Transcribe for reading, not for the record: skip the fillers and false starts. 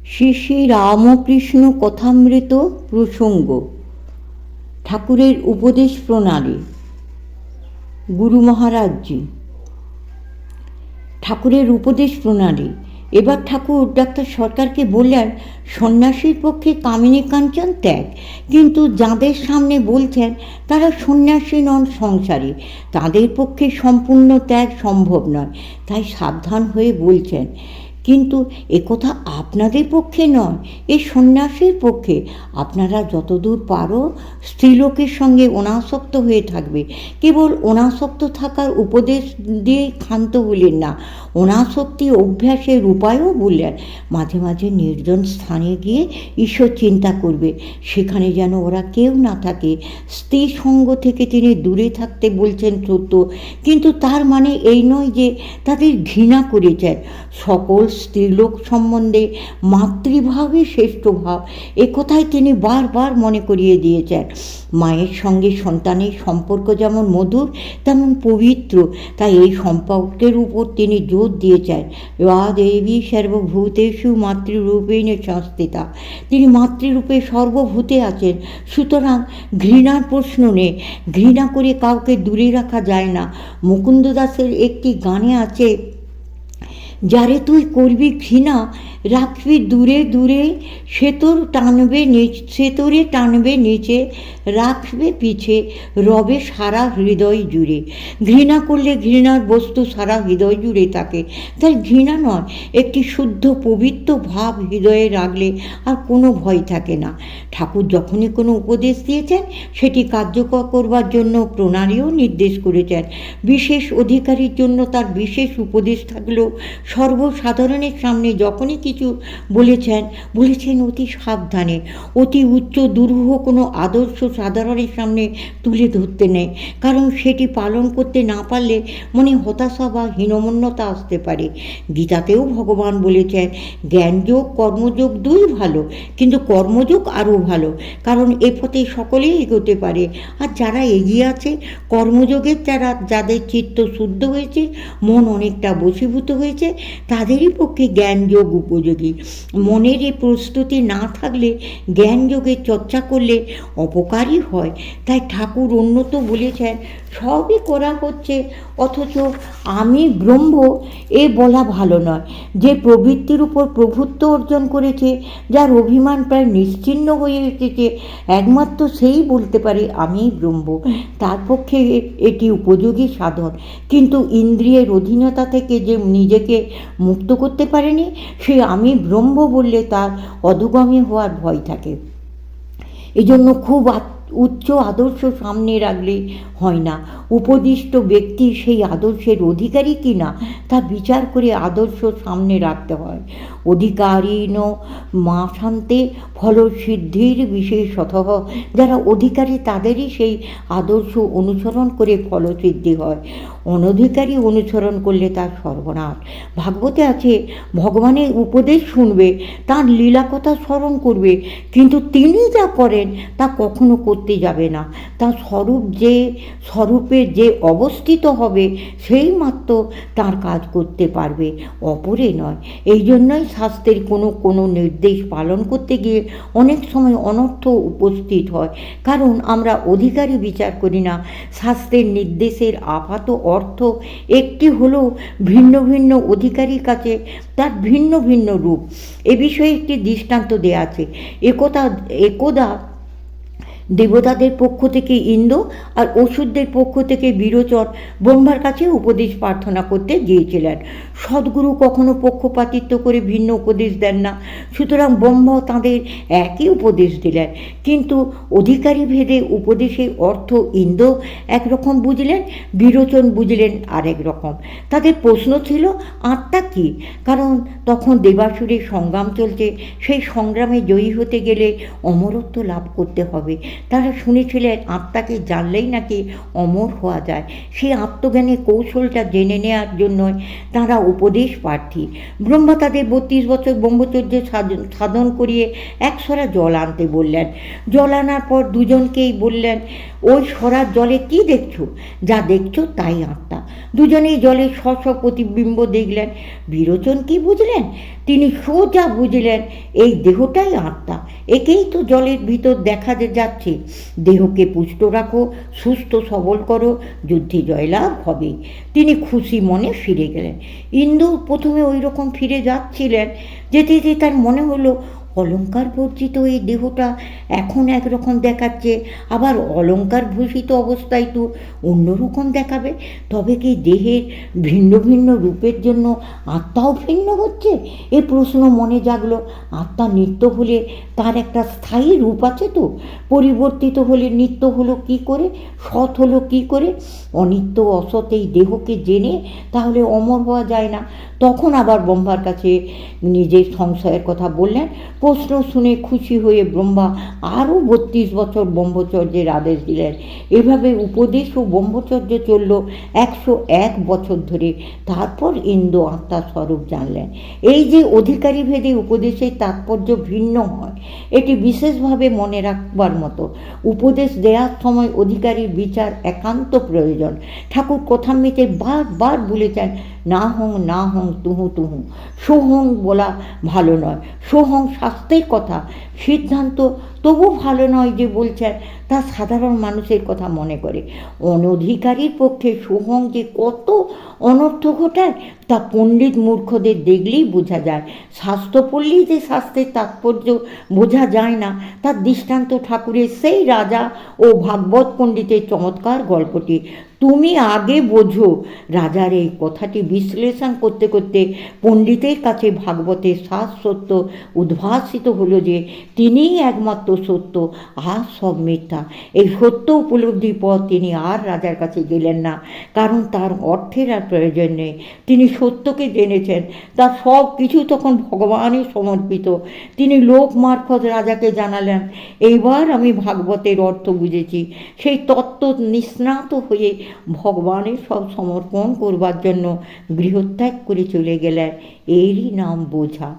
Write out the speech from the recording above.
শ্রী শ্রী রামকৃষ্ণ কথামৃত প্রসঙ্গ। ঠাকুরের উপদেশ প্রণালী। গুরু মহারাজজি। ঠাকুরের উপদেশ প্রণালী। এবার ঠাকুর ডাক্তার সরকারকে বললেন, সন্ন্যাসীর পক্ষে কামিনী কাঞ্চন ত্যাগ, কিন্তু যাদের সামনে বলছেন তারা সন্ন্যাসী নন, সংসারী, তাদের পক্ষে সম্পূর্ণ ত্যাগ সম্ভব নয়, তাই সাবধান হয়ে বলছেন। কিন্তু একথা আপনাদের পক্ষে নয়, এই সন্ন্যাসীর পক্ষে। আপনারা যতদূর পারো স্ত্রীলোকের সঙ্গে অনাসক্ত হয়ে থাকবে। কেবল অনাসক্ত থাকার উপদেশ দিয়ে ক্ষান্ত হলেন না, অনাসক্তি অভ্যাসের উপায়ও বললেন। মাঝে মাঝে নির্জন স্থানে গিয়ে ঈশ্বর চিন্তা করবে, সেখানে যেন ওরা কেউ না থাকে। স্ত্রী সঙ্গ থেকে তিনি দূরে থাকতে বলছেন সত্য, কিন্তু তার মানে এই নয় যে তাদের ঘৃণা করেছেন। সকল স্ত্রীলোক সম্বন্ধে মাতৃভাবই শ্রেষ্ঠ ভাব, একথাই তিনি বারবার মনে করিয়ে দিয়েছেন। মায়ের সঙ্গে সন্তানের সম্পর্ক যেমন মধুর তেমন পবিত্র, তাই এই সম্পর্কের উপর তিনি জোর দিয়েছেন। ইয়া দেবী সর্বভূতেষু মাতৃরূপেণ সংস্থিতা, তিনি মাতৃরূপে সর্বভূতে আছেন। সুতরাং ঘৃণার প্রশ্ন নেই, ঘৃণা করে কাউকে দূরে রাখা যায় না। মুকুন্দ দাসের একটি গানে আছে, যারে তুই করবি ঘৃণা রাখবি দূরে দূরে, সে তোরে টানবে নিচে, রাখবে পিছে, রবে সারা হৃদয় জুড়ে। ঘৃণা করলে ঘৃণার বস্তু সারা হৃদয় জুড়ে থাকে, তাই ঘৃণা নয়, একটি শুদ্ধ পবিত্র ভাব হৃদয়ে রাখলে আর কোনো ভয় থাকে না। ঠাকুর যখনই কোনো উপদেশ দিয়েছেন সেটি কার্যকর করবার জন্য প্রণালীও নির্দেশ করেছেন। বিশেষ অধিকারীর জন্য তার বিশেষ উপদেশ থাকলেও সর্বসাধারণের সামনে যখনই কিছু বলেছেন অতি সাবধানে। অতি উচ্চ দুরূহ কোনো আদর্শ সাধারণের সামনে তুলে ধরতে নেই, কারণ সেটি পালন করতে না পারলে মনে হতাশা বা হীনমন্যতা আসতে পারে। গীতাতেও ভগবান বলেছেন, জ্ঞানযোগ কর্মযোগ দুই ভালো, কিন্তু কর্মযোগ আরও ভালো, কারণ এ পথে সকলেই এগোতে পারে। আর যারা এগিয়ে আছে কর্মযোগের যাদের চিত্ত শুদ্ধ হয়েছে, মন অনেকটা বশীভূত হয়েছে, তাদেরই পক্ষে জ্ঞানযোগ উপযোগী। মনের এই প্রস্তুতি না থাকলে জ্ঞানযোগের চর্চা করলে অপকারই হয়। তাই ঠাকুর অন্যত বলেছেন, সবই করা হচ্ছে অথচ আমি ব্রহ্ম এ বলা ভালো নয়। যে প্রবৃত্তির উপর প্রভুত্ব অর্জন করেছে, যার অভিমান প্রায় নিশ্চিহ্ন হয়ে এসেছে, একমাত্র সেই বলতে পারে আমি ব্রহ্ম। তার পক্ষে এটি উপযোগী সাধন। কিন্তু ইন্দ্রিয়ের অধীনতা থেকে যে নিজেকে মুক্ত করতে পারেনি, সে আমি ব্রহ্ম বললে তার অধোগামী হওয়ার ভয় থাকে। এজন্য খুব উচ্চ আদর্শ সামনে রাখলেই হয় না, উপদিষ্ট ব্যক্তি সেই আদর্শের অধিকারী কি না তা বিচার করে আদর্শ সামনে রাখতে হয়। অধিকারীণ মা শান্তে ফলসিদ্ধির বিশেষত, যারা অধিকারী তাদেরই সেই আদর্শ অনুসরণ করে ফলসিদ্ধি হয়। অনধিকারী অনুসরণ করলে তার সর্বনাশ। ভাগবতে আছে, ভগবানের উপদেশ শুনবে, তার লীলা কথা স্মরণ করবে, কিন্তু তিনি যা করেন তা কখনো করতে যাবে না। তার স্বরূপে যে অবস্থিত হবে সেই মাত্র তার কাজ করতে পারবে, অপরে নয়। এই জন্যই শাস্ত্রের কোনো নির্দেশ পালন করতে গিয়ে অনেক সময় অনর্থ উপস্থিত হয়, কারণ আমরা অধিকারী বিচার করি না। শাস্ত্রের নির্দেশের আপাত অর্থ একটি হলেও ভিন্ন ভিন্ন অধিকারীর কাছে তার ভিন্ন ভিন্ন রূপ। এ বিষয়ে একটি দৃষ্টান্ত দেয়া আছে। একদা দেবতাদের পক্ষ থেকে ইন্দ্র আর অসুরদের পক্ষ থেকে বিরোচন ব্রহ্মার কাছে উপদেশ প্রার্থনা করতে গিয়েছিলেন। সদ্গুরু কখনো পক্ষপাতিত্ব করে ভিন্ন উপদেশ দেন না, সুতরাং ব্রহ্মাও তাঁদের একই উপদেশ দিলেন। কিন্তু অধিকারী ভেদে উপদেশের অর্থ ইন্দ্র একরকম বুঝলেন, বিরোচন বুঝলেন আরেক রকম। তাদের প্রশ্ন ছিল, আত্মা কী? কারণ তখন দেবাসুরের সংগ্রাম চলছে, সেই সংগ্রামে জয়ী হতে গেলে অমরত্ব লাভ করতে হবে। তারা শুনেছিলেন আত্মাকে জানলেই নাকি অমর হওয়া যায়। সেই আত্মজ্ঞানের কৌশলটা জেনে নেওয়ার জন্য তারা উপদেশ প্রার্থী। ব্রহ্মা তাদের 32 বছর ব্রহ্মচর্য সাধন করিয়ে 1 সরা জল আনতে বললেন। জল আনার পর দুজনকেই বললেন, ওই সরার জলে কি দেখছো? যা দেখছো তাই আত্মা। দুজনেই জলে স্ব প্রতিবিম্ব দেখলেন। বিরোচন কি বুঝলেন? তিনি সোজা বুঝলেন এই দেহটাই আত্মা, একেই তো জলের ভিতর দেখা যাচ্ছে। দেহকে পুষ্ট রাখো, সুস্থ সবল করো, যুদ্ধে জয়লাভ হবে। তিনি খুশি মনে ফিরে গেলেন। ইন্দু প্রথমে ওই রকম ফিরে যাচ্ছিলেন, যেতে যেতে তার মনে হলো অলঙ্কার বর্জিত এই দেহটা এখন একরকম দেখাচ্ছে, আবার অলঙ্কার ভূষিত অবস্থায় তো অন্যরকম দেখাবে। তবে কি দেহের ভিন্ন ভিন্ন রূপের জন্য আত্মাও ভিন্ন হচ্ছে? এ প্রশ্ন মনে জাগলো। আত্মা নিত্য হলে তার একটা স্থায়ী রূপ আছে তো, পরিবর্তিত হলে নিত্য হলো কি করে, সৎ হলো কি করে? অনিত্য অসৎ এই দেহকে জেনে তাহলে অমর হওয়া যায় না। তখন আবার ব্রহ্মার কাছে নিজের সংশয়ের কথা বললেন। প্রশ্ন শুনে খুশি হয়ে ব্রহ্মা আরও 32 বছর ব্রহ্মচর্যের আদেশ দিলেন। এভাবে উপদেশ ও ব্রহ্মচর্য চলল 101 বছর ধরে। তারপর ইন্দ্র আত্মার স্বরূপ জানলেন। এই যে অধিকারী ভেদে উপদেশের তাৎপর্য ভিন্ন হয়, এটি বিশেষভাবে মনে রাখবার মতো। উপদেশ দেওয়ার সময় অধিকারীর বিচার একান্ত প্রয়োজন। ঠাকুর কথামৃতে বারবার বলেছেন, না হং তুহু তুহু। সোহং বলা ভালো নয়, সোহং শাস্ত্রের কথা, সিদ্ধান্ত। তবু ভালো নয় যে বলছেন তা সাধারণ মানুষের কথা মনে করে। অনধিকারীর পক্ষে সোহং যে কত অনর্থ ঘটায় তা পণ্ডিত মূর্খদের দেখলেই বোঝা যায়। শাস্ত্র পড়লেই যে শাস্ত্রের তাৎপর্য বোঝা যায় না, তার দৃষ্টান্ত ঠাকুরের সেই রাজা ও ভাগবত পণ্ডিতের চমৎকার গল্পটি। তুমি আগে বোঝো। রাজার এই কথাটি বিশ্লেষণ করতে করতে পণ্ডিতের কাছে ভাগবতের সার সত্য উদ্ভাসিত হলো যে তিনিই একমাত্র সত্য, আর সব মিথ্যা। এই সত্য উপলব্ধির পর তিনি আর রাজার কাছে গেলেন না, কারণ তার অর্থের আর প্রয়োজন নেই। তিনি সত্যকে জেনেছেন, তার সব কিছু তখন ভগবানই সমর্পিত। তিনি লোক মারফত রাজাকে জানালেন, এইবার আমি ভাগবতের অর্থ বুঝেছি। সেই তত্ত্ব নিষ্ণাত হয়ে ভগবানের সব সমর্পণ করবার জন্য গৃহত্যাগ করে চলে গেলেন। এরই নাম বোঝা।